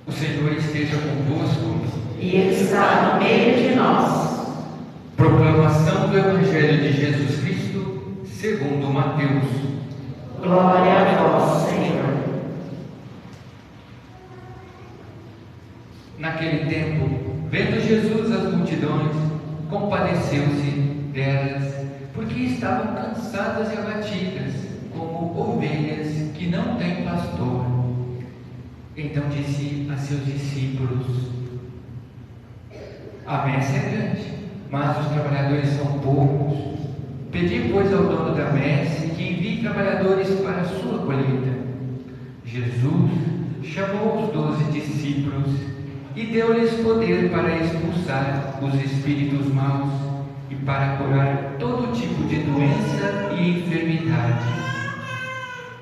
O Senhor esteja convosco. E Ele está no meio de nós. Proclamação do Evangelho de Jesus Cristo, segundo Mateus. Glória a vós, Senhor. Naquele tempo, vendo Jesus as multidões, compadeceu-se delas, porque estavam cansadas e abatidas, como ovelhas que não têm pastor. Então disse a seus discípulos: a messe é grande, mas os trabalhadores são poucos. Pedi, pois, ao dono da messe que envie trabalhadores para a sua colheita. Jesus chamou os 12 discípulos e deu-lhes poder para expulsar os espíritos maus e para curar todo tipo de doença e enfermidade.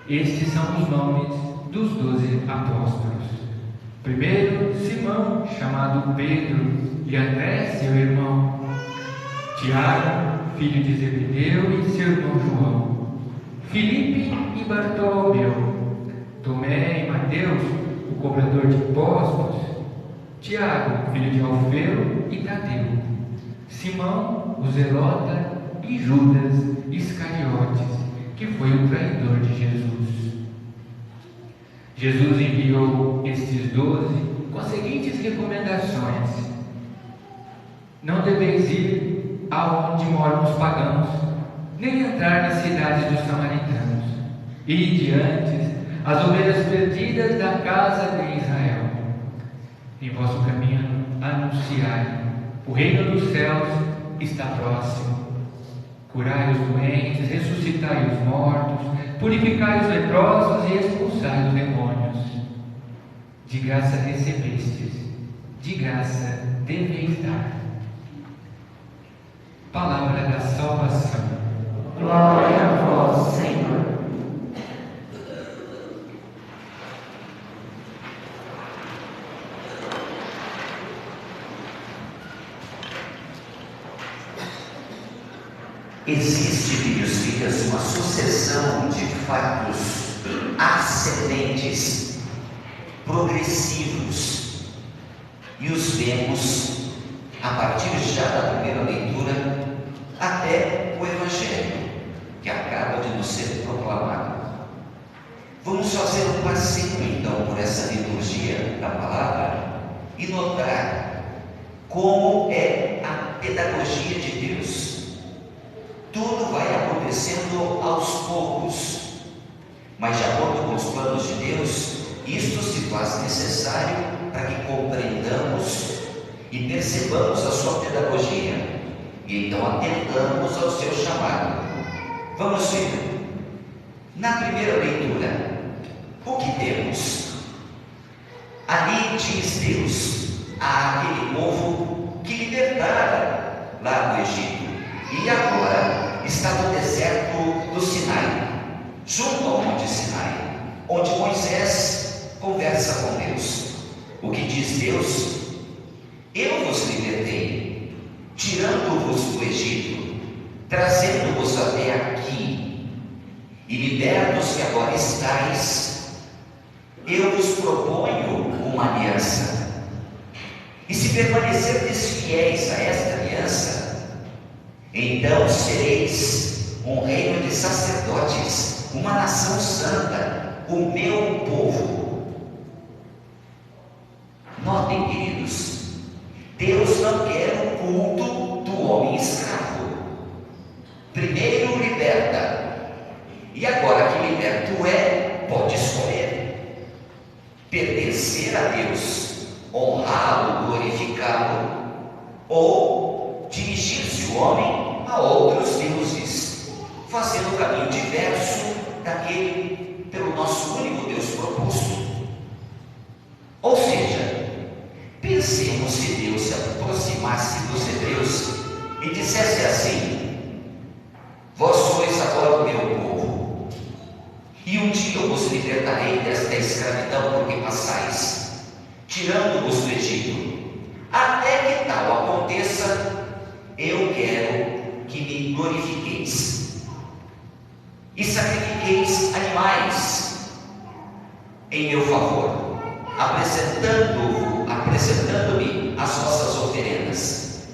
Estes são os nomes dos 12 apóstolos. Primeiro, Simão, chamado Pedro, e André, seu irmão, Tiago, filho de Zebedeu, e seu irmão João, Filipe e Bartolomeu, Tomé e Mateus, o cobrador de impostos, Tiago, filho de Alfeu, e Tadeu, Simão, o zelota, e Judas Iscariotes, que foi o traidor de Jesus. Jesus enviou estes 12 com as seguintes recomendações: não deveis ir aonde moram os pagãos, nem entrar nas cidades dos samaritanos. Ide antes as ovelhas perdidas da casa de Israel. Em vosso caminho anunciai: o reino dos céus está próximo. Curai os doentes, ressuscitai os mortos, purificai os leprosos e expulsai os demônios. De graça recebestes, de graça deveis dar. Palavra da salvação. Glória a vós, Senhor. Existe, filhos, uma sucessão de fatos ascendentes, progressivos, e os vemos a partir já da primeira leitura até o Evangelho, que acaba de nos ser proclamado. Vamos fazer um passeio então por essa liturgia da palavra e notar como é a pedagogia de Deus. Tudo vai acontecendo aos poucos, mas de acordo com os planos de Deus, isto se faz necessário para que compreendamos e percebamos a sua pedagogia e então atendamos ao seu chamado. Vamos ver. Na primeira leitura, o que temos? Ali diz Deus àquele povo que libertara lá do Egito e agora está no deserto do Sinai, junto ao Monte Sinai, onde Moisés conversa com Deus. O que diz Deus? Eu vos libertei, tirando-vos do Egito, trazendo-vos até aqui, e libertos que agora estáis, eu vos proponho uma aliança. E se permanecerdes fiéis a esta aliança, então sereis um reino de sacerdotes, uma nação santa, o meu povo. Notem, queridos, Deus não quer o culto do homem escravo. Primeiro liberta, e agora que liberto pode escolher pertencer a Deus, honrá-lo, glorificá-lo, ou dirigir-se o homem a outros deuses, fazendo um caminho diverso daquele pelo nosso único Deus proposto. Ou seja, pensemos se Deus se aproximasse dos hebreus e dissesse assim: vós sois agora o meu povo, e um dia eu vos libertarei desta escravidão por que passais, tirando-vos do Egito. Até que tal aconteça, eu quero que me glorifiqueis e sacrifiqueis animais em meu favor. apresentando-me as vossas oferendas.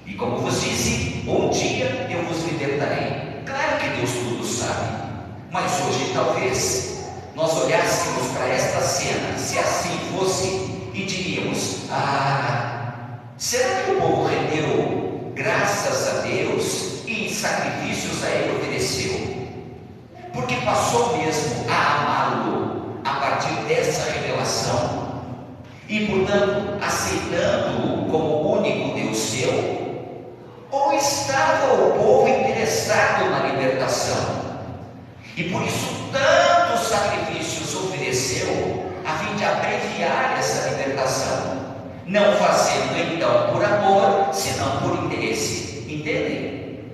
E como vos disse, um dia eu vos libertarei. Claro que Deus tudo sabe, mas hoje talvez nós olhássemos para esta cena, se assim fosse, e diríamos: será que o povo rendeu graças a Deus e sacrifícios a Ele ofereceu? Porque passou mesmo a amá-lo a partir dessa revelação e, portanto, aceitando-o como único Deus seu? Ou estava o povo interessado na libertação e por isso tantos sacrifícios ofereceu a fim de abreviar essa libertação, não fazendo então por amor, senão por interesse? Entendem?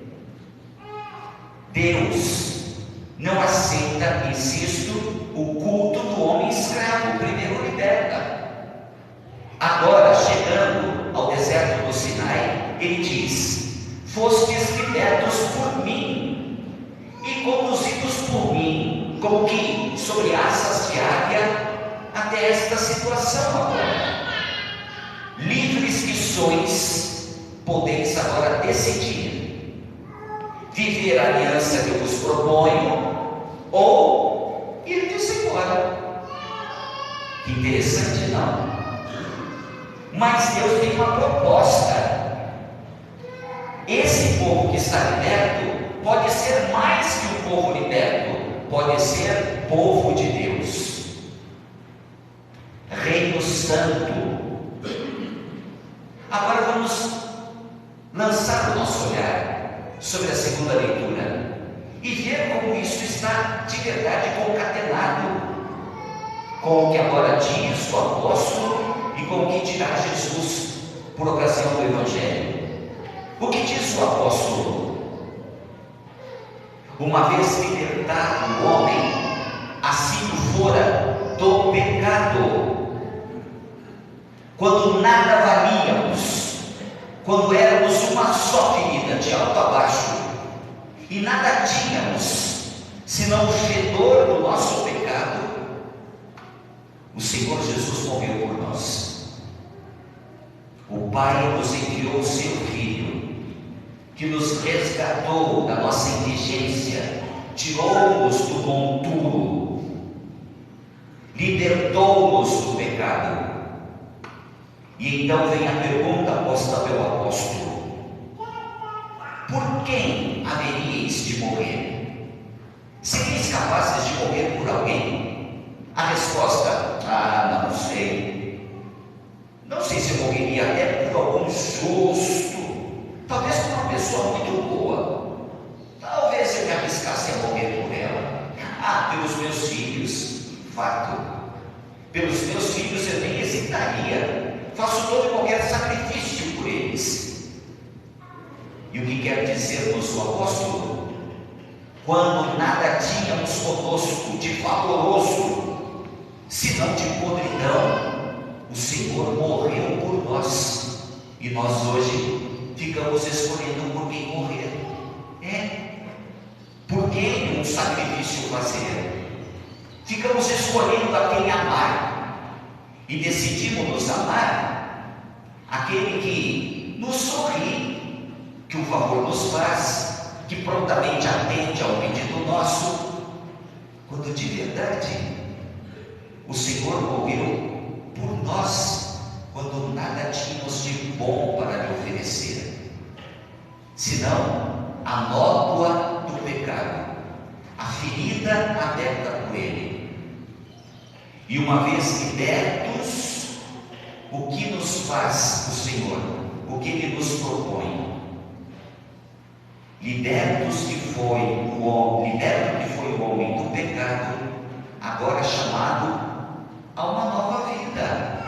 Deus não aceita, insisto, o culto do homem escravo. Primeiro liberta. Agora, chegando ao deserto do Sinai, ele diz: fostes libertos por mim e conduzidos por mim, como que sobre asas de águia, até esta situação agora. Livres que sois, podeis agora decidir viver a aliança que eu vos proponho ou ir-vos embora. Que interessante, não? Mas Deus tem uma proposta. Esse povo que está liberto pode ser mais que um povo liberto, pode ser povo de Deus, Reino Santo. Agora vamos lançar o nosso olhar sobre a segunda leitura e ver como isso está de verdade concatenado com o que agora diz o apóstolo e com o que dirá Jesus por ocasião do Evangelho. O que diz o apóstolo? Uma vez libertado o homem, assim o fora do pecado, quando nada valíamos, quando éramos uma só ferida de alto a baixo, e nada tínhamos, senão o fedor do nosso pecado, o Senhor Jesus morreu por nós. O Pai nos enviou o seu Filho, que nos resgatou da nossa indigência, tirou-nos do monturo, libertou-nos do pecado. E então vem a pergunta posta pelo apóstolo: por quem haveríeis de morrer? Seríeis capazes de morrer por alguém? A resposta: não sei. Não sei se eu morreria até por algum justo, talvez por uma pessoa muito boa. Talvez eu me arriscasse a morrer por ela. Pelos meus filhos, fato. Pelos meus filhos eu nem hesitaria. Faço todo e qualquer sacrifício por eles. E o que quer dizer-nos o apóstolo? Quando nada tínhamos conosco de valoroso, senão de podridão, o Senhor morreu por nós. E nós hoje ficamos escolhendo por quem morrer. Por quem um sacrifício fazer. Ficamos escolhendo a quem amar. E decidimos nos amar aquele que nos sorri, que o favor nos faz, que prontamente atende ao pedido nosso, quando de verdade o Senhor morreu por nós, quando nada tínhamos de bom para lhe oferecer, senão a nódoa do pecado, a ferida aberta por Ele. E uma vez libertos, o que nos faz o Senhor? O que Ele nos propõe? Libertos que foi o homem do pecado, agora chamado a uma nova vida.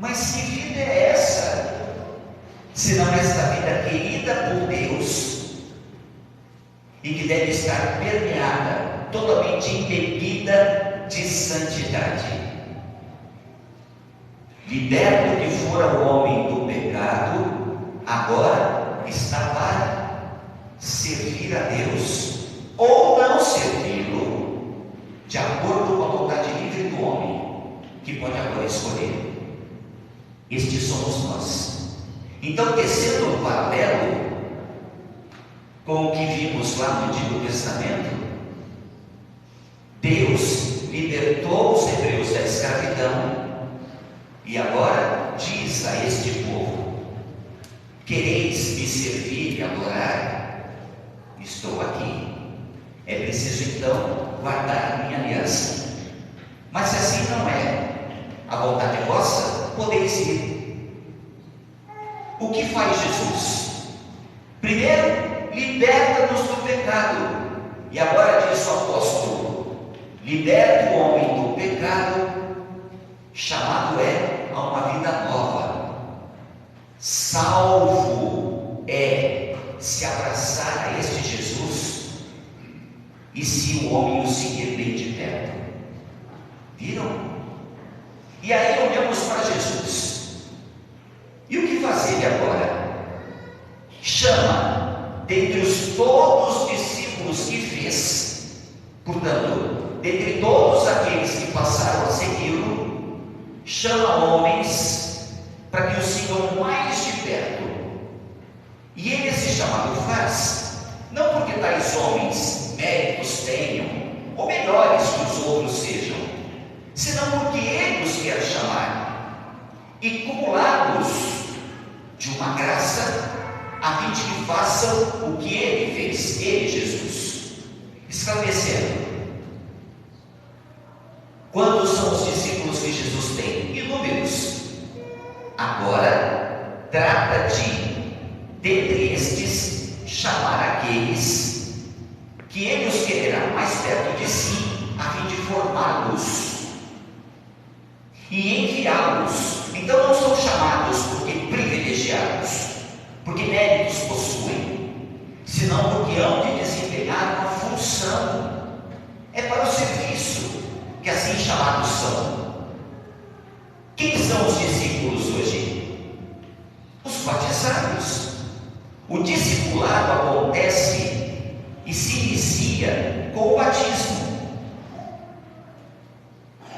Mas que vida é essa? Senão esta vida querida por Deus e que deve estar permeada, totalmente embebida de santidade. Liberto que fora o homem do pecado, agora está para servir a Deus, ou não servi-lo, de acordo com a vontade livre do homem, que pode agora escolher. Estes somos nós. Então, tecendo um paralelo com o que vimos lá no Antigo Testamento, Deus libertou os hebreus da escravidão e agora diz a este povo: quereis me servir e adorar? Estou aqui. É preciso então guardar a minha aliança. Mas se assim não é a vontade vossa, podeis ir. O que faz Jesus? Primeiro, liberta-nos do pecado. E agora diz o apóstolo: liberta o homem do pecado, chamado é a uma vida nova. Salvo é se abraçar a este Jesus e se o homem o seguir bem de perto. Viram? E aí olhamos para Jesus. E o que fazer agora? Chama dentre os todos os discípulos que fez, portanto, dentre todos aqueles que passaram a segui-lo, chama homens para que o sigam mais de perto. E ele esse chamado faz, não porque tais homens méritos tenham, ou melhores que os outros sejam, senão porque ele os quer chamar e cumulá-los de uma graça, a fim de que façam o que ele fez, ele, Jesus, esclarecendo. Quantos são os discípulos que Jesus tem? Inúmeros. Agora, trata de, dentre estes, chamar aqueles que ele os quererá mais perto de si, a fim de formá-los e enviá-los. Então não são chamados porque privilegiados, porque méritos possuem, senão porque hão de desempenhar uma função. É para o serviço que assim chamados são. Quem são os discípulos hoje? Os batizados. O discipulado acontece e se inicia com o batismo.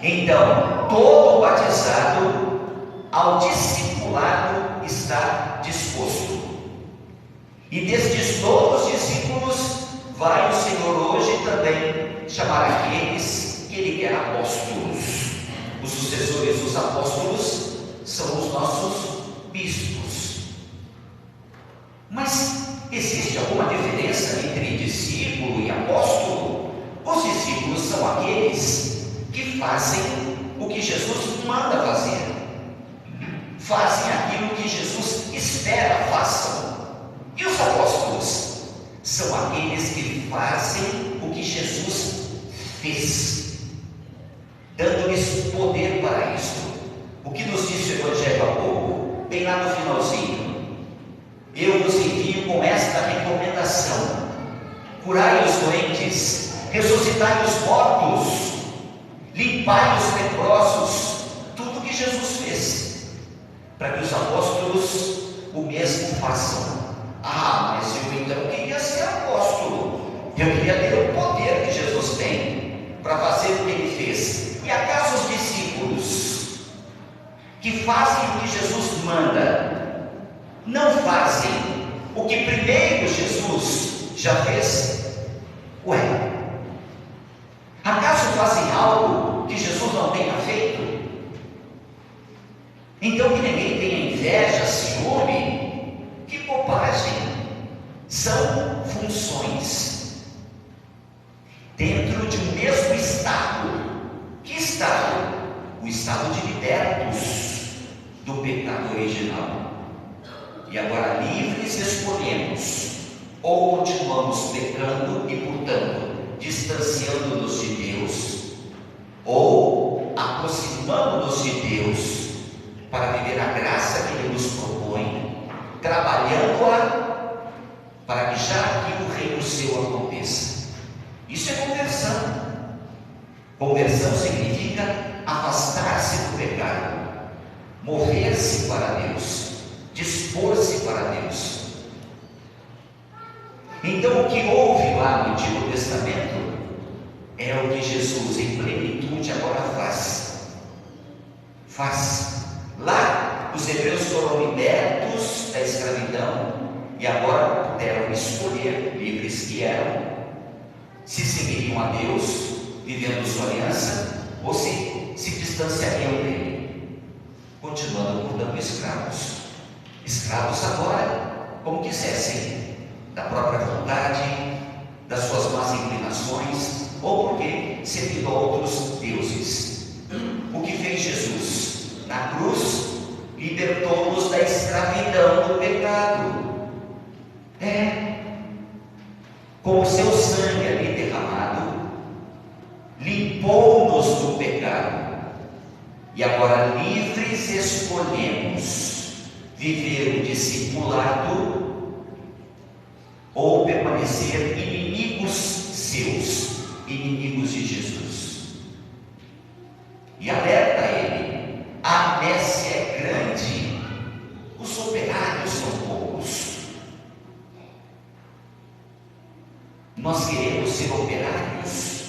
Então, todo batizado ao discipulado está disposto. E destes todos os discípulos, vai o Senhor hoje também chamar aqueles que Ele quer apóstolos. Os sucessores dos apóstolos são os nossos bispos. Mas existe alguma diferença entre discípulo e apóstolo? Os discípulos são aqueles que fazem o que Jesus manda fazer, fazem aquilo que Jesus espera façam. E os apóstolos são aqueles que fazem o que Jesus fez, dando-lhes poder para isto. O que nos disse o Evangelho há pouco, bem lá no finalzinho: eu vos envio com esta recomendação: curai os doentes, ressuscitai os mortos, limpai os leprosos. Tudo que Jesus fez, para que os apóstolos o mesmo façam. Ah, mas eu então queria ser apóstolo, eu queria ter o poder que Jesus tem para fazer o que ele fez. E acaso os discípulos que fazem o que Jesus manda não fazem o que primeiro Jesus já fez? Ué, acaso fazem algo que Jesus não tenha feito? Então que ninguém tenha inveja, ciúme. Que bobagem! São funções dentro de um mesmo estado. Que estado? O estado de libertos do pecado original. E agora livres escolhemos: ou continuamos pecando e, portanto, distanciando-nos de Deus, ou aproximando-nos de Deus para viver a graça que Ele nos propõe, trabalhando-a para que já aqui o reino seu aconteça. Isso é conversão. Conversão significa afastar-se do pecado, mover-se para Deus, dispor-se para Deus. Então o que houve lá no Antigo Testamento é o que Jesus em plenitude agora faz. faz. Lá, os hebreus foram libertos da escravidão e agora puderam escolher, livres que eram, se seguiriam a Deus, vivendo sua aliança, ou se distanciariam dele, continuando portanto escravos. Escravos agora, como quisessem, da própria vontade, das suas más inclinações, ou porque servindo a outros deuses. O que fez Jesus na cruz? Libertou-nos da escravidão do pecado. Com o seu sangue ali derramado, limpou-nos do pecado. E agora livres escolhemos viver o discipulado ou permanecer inimigos seus, inimigos de Jesus. E alerta ele: a messe é grande, os operários são poucos. Nós queremos ser operários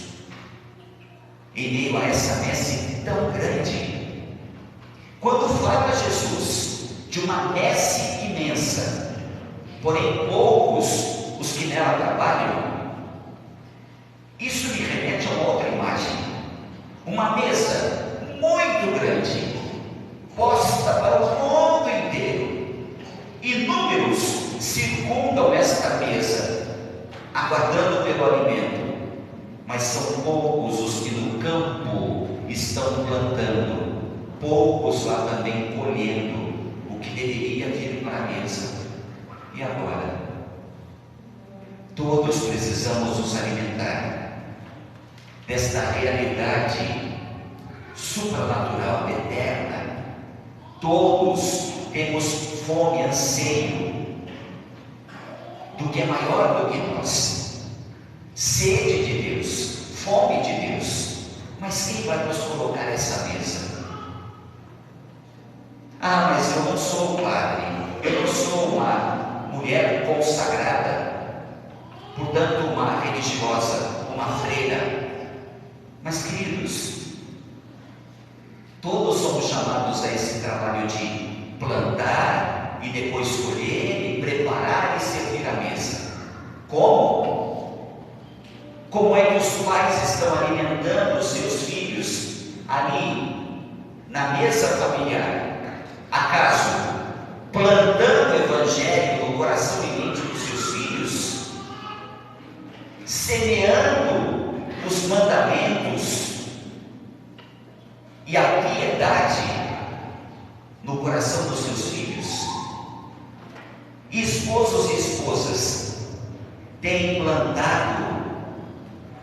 em meio a essa messe tão grande. Quando fala Jesus de uma messe imensa, porém poucos os que nela trabalham, isso me remete a uma outra imagem. Uma mesa muito grande, posta para o mundo inteiro. Inúmeros circundam esta mesa, aguardando pelo alimento, mas são poucos os que no campo estão plantando, poucos lá também colhendo o que deveria vir para a mesa. E agora? Todos precisamos nos alimentar desta realidade supranatural, eterna. Todos temos fome e anseio do que é maior do que nós, sede de Deus, fome de Deus. Mas quem vai nos colocar essa mesa? Mas eu não sou padre, eu não sou uma mulher consagrada, portanto uma religiosa, uma freira. Mas queridos, todos somos chamados a esse trabalho de plantar e depois colher e preparar e servir a mesa. Como? Como é que os pais estão alimentando os seus filhos ali na mesa familiar? Acaso plantando o evangelho no coração e mente dos seus filhos, semeando os mandamentos e a piedade no coração dos seus filhos? E esposos e esposas têm plantado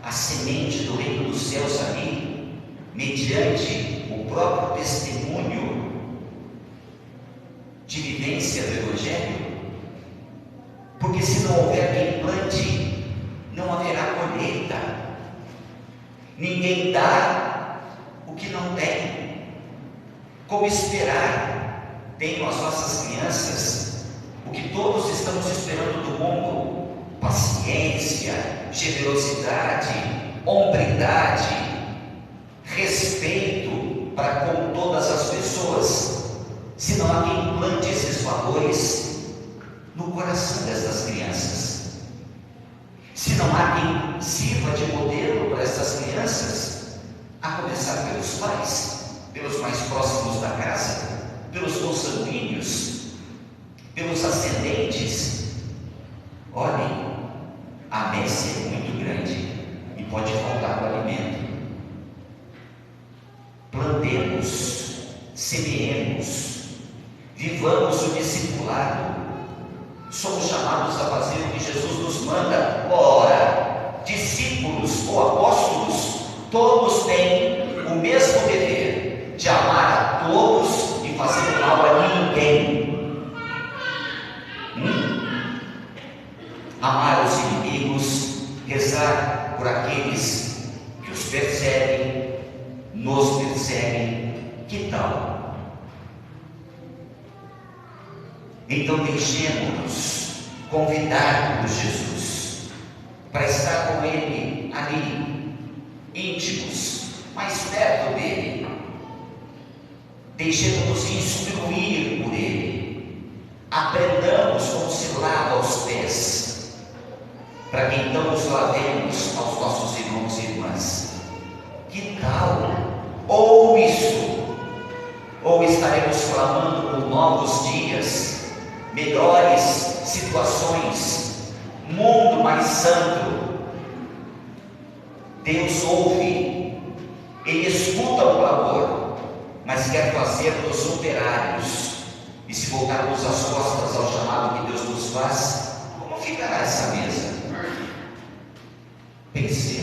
a semente do reino dos céus ali, mediante o próprio testemunho de vivência do evangelho? Porque se não houver quem plante, não haverá colheita. Ninguém dá o que não tem. Como esperar? Tenham as nossas crianças o que todos estamos esperando do mundo: paciência, generosidade, hombridade, respeito para com todas as pessoas. Se não há quem plante esses valores no coração dessas crianças, se não há quem sirva de modelo para essas crianças, a começar pelos pais, pelos mais próximos da casa, pelos consanguíneos, pelos ascendentes, olhem, a messe é muito grande e pode faltar o alimento. Plantemos, semeemos, vivamos o discipulado. Somos chamados a fazer o que Jesus nos manda. Ora, discípulos ou apóstolos, todos têm o mesmo dever de amar a todos e fazer mal a ninguém. Amar os inimigos, rezar por aqueles que os perseguem, nos perseguem. Que tal? Então deixemos-nos convidar por Jesus para estar com Ele ali, íntimos, mais perto dele. deixemos-nos instruir por Ele, aprendamos como se lava os pés, para que então nos lavemos aos nossos irmãos e irmãs. Que tal? Ou isso, ou estaremos clamando por novos dias, melhores situações, mundo mais santo. Deus ouve, Ele escuta o clamor, mas quer fazer-nos operários. E se voltarmos as costas ao chamado que Deus nos faz, como ficará essa mesa? Pense